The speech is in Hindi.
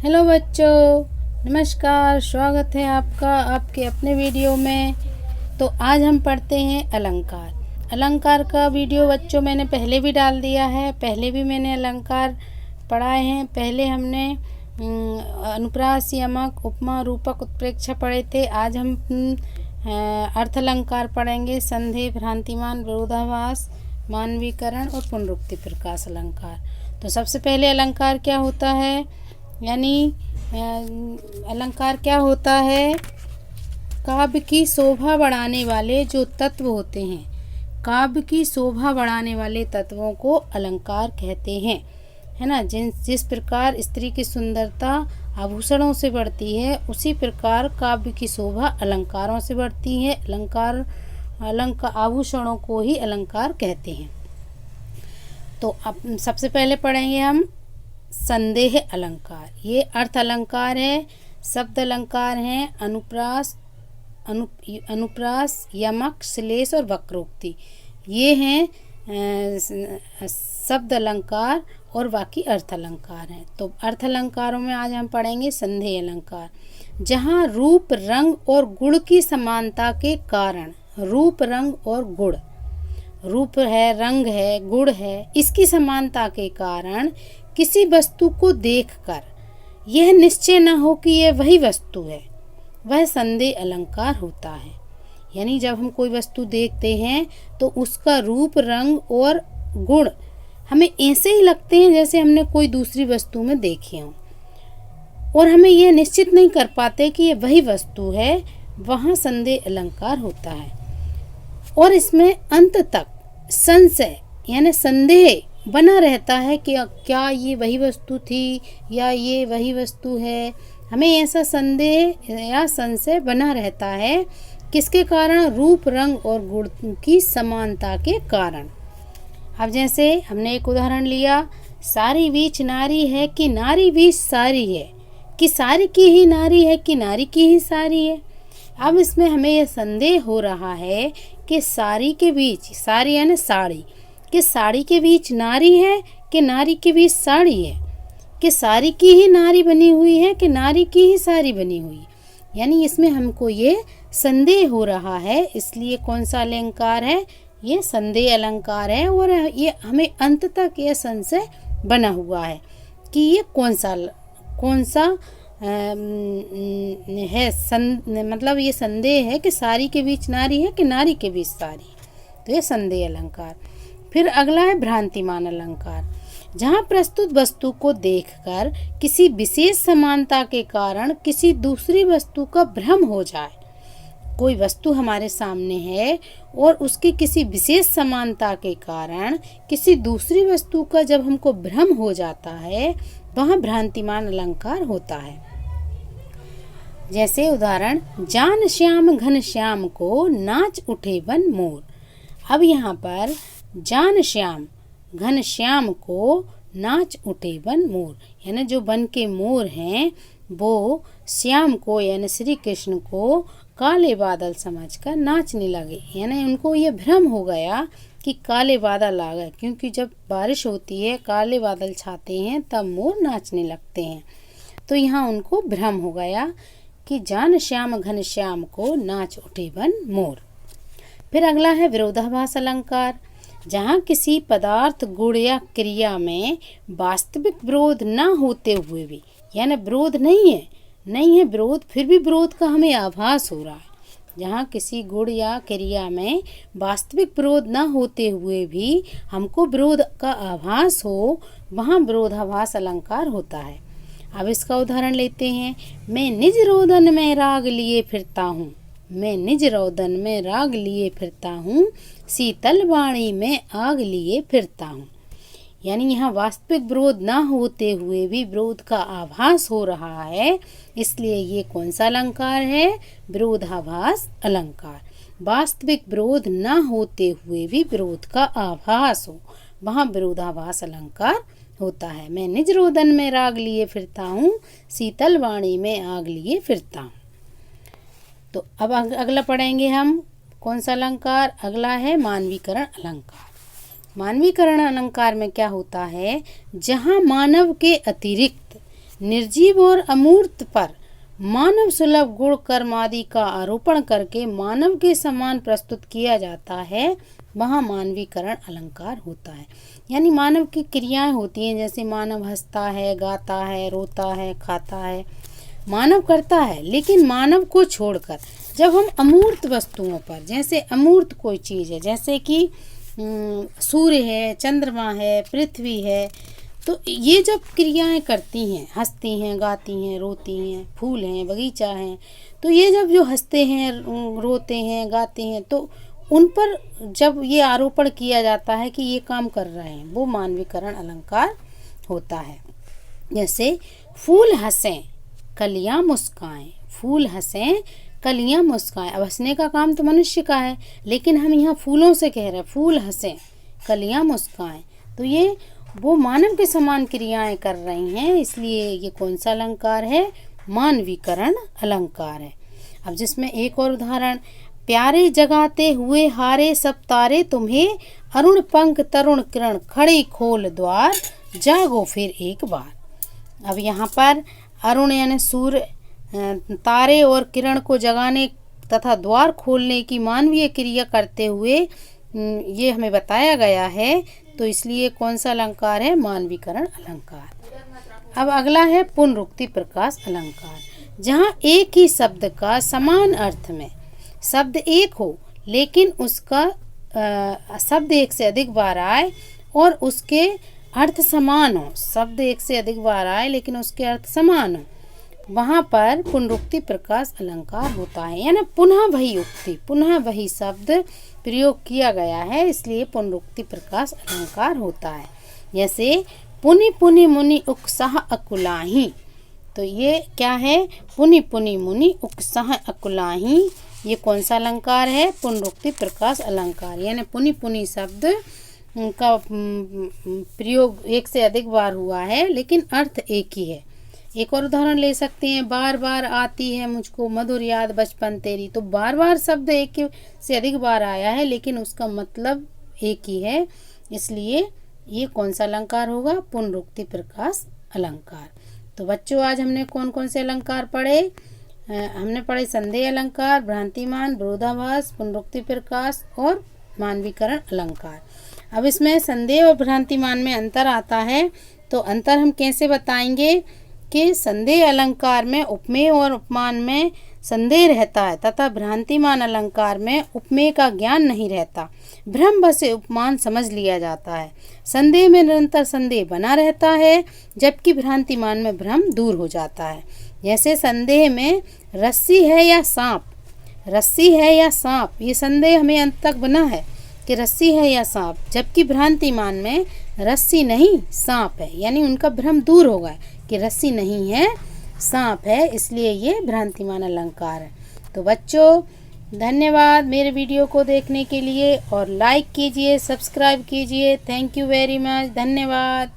हेलो बच्चों, नमस्कार। स्वागत है आपका आपके अपने वीडियो में। तो आज हम पढ़ते हैं अलंकार। अलंकार का वीडियो बच्चों मैंने पहले भी डाल दिया है। पहले भी मैंने अलंकार पढ़ाए हैं। पहले हमने अनुप्रास, यमक, उपमा, रूपक, उत्प्रेक्षा पढ़े थे। आज हम अर्थ अलंकार पढ़ेंगे। संदेह, भ्रांतिमान, विरोधाभास, मानवीकरण और पुनरुक्ति प्रकाश अलंकार। तो सबसे पहले अलंकार क्या होता है, यानी अलंकार क्या होता है? काव्य की शोभा बढ़ाने वाले जो तत्व होते हैं, काव्य की शोभा बढ़ाने वाले तत्वों को अलंकार कहते हैं, है ना। जिस प्रकार स्त्री की सुंदरता आभूषणों से बढ़ती है, उसी प्रकार काव्य की शोभा अलंकारों से बढ़ती है। अलंकार आभूषणों को ही अलंकार कहते हैं। तो अब सबसे पहले पढ़ेंगे हम संदेह अलंकार। ये अर्थ अलंकार है, शब्द अलंकार हैं। अनुप्रास, यमक, श्लेष और वक्रोक्ति, ये हैं शब्द अलंकार और बाकी अर्थ अलंकार हैं। तो अर्थ अलंकारों में आज हम पढ़ेंगे संदेह अलंकार। जहाँ रूप, रंग और गुण की समानता के कारण, रूप, रंग और गुण, रूप है, रंग है, गुण है, इसकी समानता के कारण किसी वस्तु को देखकर यह निश्चय न हो कि यह वही वस्तु है, वह संदेह अलंकार होता है। यानी जब हम कोई वस्तु देखते हैं तो उसका रूप, रंग और गुण हमें ऐसे ही लगते हैं जैसे हमने कोई दूसरी वस्तु में देखे हों, और हमें यह निश्चित नहीं कर पाते कि यह वही वस्तु है, वहाँ संदेह अलंकार होता है। और इसमें अंत तक संशय यानी संदेह बना रहता है कि क्या ये वही वस्तु थी या ये वही वस्तु है। हमें ऐसा संदेह या संशय बना रहता है, किसके कारण? रूप, रंग और गुण की समानता के कारण। अब जैसे हमने एक उदाहरण लिया, सारी बीच नारी है कि नारी बीच सारी है, कि सारी की ही नारी है कि नारी की ही सारी है। अब इसमें हमें यह संदेह हो रहा है कि सारी के बीच, सारी यानी साड़ी, कि साड़ी के बीच नारी है कि नारी के बीच साड़ी है, कि सारी की ही नारी बनी हुई है कि नारी की ही साड़ी बनी हुई है। यानी इसमें हमको ये संदेह हो रहा है, इसलिए कौन सा अलंकार है? ये संदेह अलंकार है। और ये हमें अंत तक यह संशय बना हुआ है कि ये कौन सा है। मतलब ये संदेह है कि सारी के बीच नारी है कि नारी के बीच सारी, तो ये संदेह अलंकार। फिर अगला है भ्रांतिमान अलंकार। जहाँ प्रस्तुत वस्तु को देखकर किसी विशेष समानता के कारण किसी दूसरी वस्तु का भ्रम हो जाए। कोई वस्तु हमारे सामने है और उसकी किसी विशेष समानता के कारण किसी दूसरी वस्तु का जब हमको भ्रम हो जाता है, वहाँ भ्रांतिमान अलंकार होता है। जैसे उदाहरण, जान श्याम घन श्याम को नाच उठे बन मोर। अब यहाँ पर जान श्याम घन श्याम को नाच उठे बन मोर, यानी जो वन के मोर हैं वो श्याम को यानी श्री कृष्ण को काले बादल समझकर नाचने लगे। यानी उनको ये भ्रम हो गया कि काले बादल आ गए, क्योंकि जब बारिश होती है, काले बादल छाते हैं, तब मोर नाचने लगते हैं। तो यहाँ उनको भ्रम हो गया कि जान श्याम घन श्याम को नाच उठे बन मोर। फिर अगला है विरोधाभास अलंकार। जहाँ किसी पदार्थ, गुण या क्रिया में वास्तविक विरोध न होते हुए भी, यानी विरोध नहीं है विरोध, फिर भी विरोध का हमें आभास हो रहा है। जहाँ किसी गुण या क्रिया में वास्तविक विरोध न होते हुए भी हमको विरोध का आभास हो, वहाँ विरोधाभास अलंकार होता है। अब इसका उदाहरण लेते हैं। मैं निज रोदन में राग लिए फिरता हूँ, मैं निज रोदन में राग लिए फिरता हूँ, शीतल वाणी में आग लिए फिरता हूँ। यानी यहाँ वास्तविक विरोध ना होते हुए भी विरोध का आभास हो रहा है, इसलिए ये कौन सा अलंकार है? विरोधाभास अलंकार। वास्तविक विरोध ना होते हुए भी विरोध का आभास हो, वहाँ विरोधाभास अलंकार होता है। मैं निज रोदन में राग लिए फिरता हूँ, शीतल वाणी में आग लिए फिरता हूँ। तो अब अगला पढ़ेंगे हम कौन सा अलंकार? अगला है मानवीकरण अलंकार। मानवीकरण अलंकार में क्या होता है? जहाँ मानव के अतिरिक्त निर्जीव और अमूर्त पर मानव सुलभ गुण कर्म आदि का आरोपण करके मानव के समान प्रस्तुत किया जाता है, वहाँ मानवीकरण अलंकार होता है। यानी मानव की क्रियाएं होती हैं, जैसे मानव हंसता है, गाता है, रोता है, खाता है, मानव करता है। लेकिन मानव को छोड़कर जब हम अमूर्त वस्तुओं पर, जैसे अमूर्त कोई चीज़ है, जैसे कि सूर्य है, चंद्रमा है, पृथ्वी है, तो ये जब क्रियाएं करती हैं, हंसती हैं, गाती हैं, रोती हैं, फूल हैं, बगीचा हैं, तो ये जब जो हंसते हैं, रोते हैं, गाते हैं, तो उन पर जब ये आरोपण किया जाता है कि ये काम कर रहे हैं, वो मानवीकरण अलंकार होता है। जैसे फूल हंसें कलियां मुस्काएं, फूल हंसें कलियां मुस्काएं। अब हंसने का काम तो मनुष्य का है, लेकिन हम यहाँ फूलों से कह रहे हैं फूल हंसें कलियां मुस्काएं, तो ये वो मानव के समान क्रियाएं कर रही हैं, इसलिए ये कौन सा अलंकार है? मानवीकरण अलंकार है। अब जिसमें एक और उदाहरण, प्यारे जगाते हुए हारे सब तारे तुम्हें, अरुण पंख तरुण किरण खड़ी खोल द्वार, जागो फिर एक बार। अब यहाँ पर अरुण यानी सूर्य, तारे और किरण को जगाने तथा द्वार खोलने की मानवीय क्रिया करते हुए ये हमें बताया गया है, तो इसलिए कौन सा अलंकार है? मानवीकरण अलंकार। अब अगला है पुनरुक्ति प्रकाश अलंकार, जहाँ एक ही शब्द का समान अर्थ में, शब्द एक हो लेकिन उसका शब्द एक से अधिक बार आए और उसके अर्थ समान हो, शब्द एक से अधिक बार आए लेकिन उसके अर्थ समान हो, वहाँ पर पुनरुक्ति प्रकाश अलंकार होता है। यानी पुनः वही उक्ति, पुनः वही शब्द प्रयोग किया गया है, इसलिए पुनरुक्ति प्रकाश अलंकार होता है। जैसे पुनि पुनि मुनि उकसह अकुलाही, तो ये क्या है? पुनि पुनि मुनि उकसह अकुलाही, ये कौन सा अलंकार है? पुनरुक्ति प्रकाश अलंकार। यानी पुनि पुनि शब्द का प्रयोग एक से अधिक बार हुआ है लेकिन अर्थ एक ही है। एक और उदाहरण ले सकते हैं, बार बार आती है मुझको मधुर याद बचपन तेरी, तो बार बार शब्द एक से अधिक बार आया है लेकिन उसका मतलब एक ही है, इसलिए ये कौन सा अलंकार होगा? पुनरुक्ति प्रकाश अलंकार। तो बच्चों, आज हमने कौन कौन से अलंकार पढ़े? हमने पढ़े संदेह अलंकार, भ्रांतिमान, विरोधाभास, पुनरुक्ति प्रकाश और मानवीकरण अलंकार। अब इसमें संदेह और भ्रांतिमान में अंतर आता है, तो अंतर हम कैसे बताएंगे कि संदेह अलंकार में उपमेय और उपमान में संदेह रहता है तथा भ्रांतिमान अलंकार में उपमेय का ज्ञान नहीं रहता, भ्रम बस से उपमान समझ लिया जाता है। संदेह में निरंतर संदेह बना रहता है जबकि भ्रांतिमान में भ्रम दूर हो जाता है। जैसे संदेह में रस्सी है या सांप, रस्सी है या सांप, ये संदेह हमें अंत तक बना है कि रस्सी है या सांप, जबकि भ्रांतिमान में रस्सी नहीं सांप है, यानी उनका भ्रम दूर होगा कि रस्सी नहीं है सांप है, इसलिए ये भ्रांतिमान अलंकार है। तो बच्चों, धन्यवाद मेरे वीडियो को देखने के लिए, और लाइक कीजिए, सब्सक्राइब कीजिए। थैंक यू वेरी मच, धन्यवाद।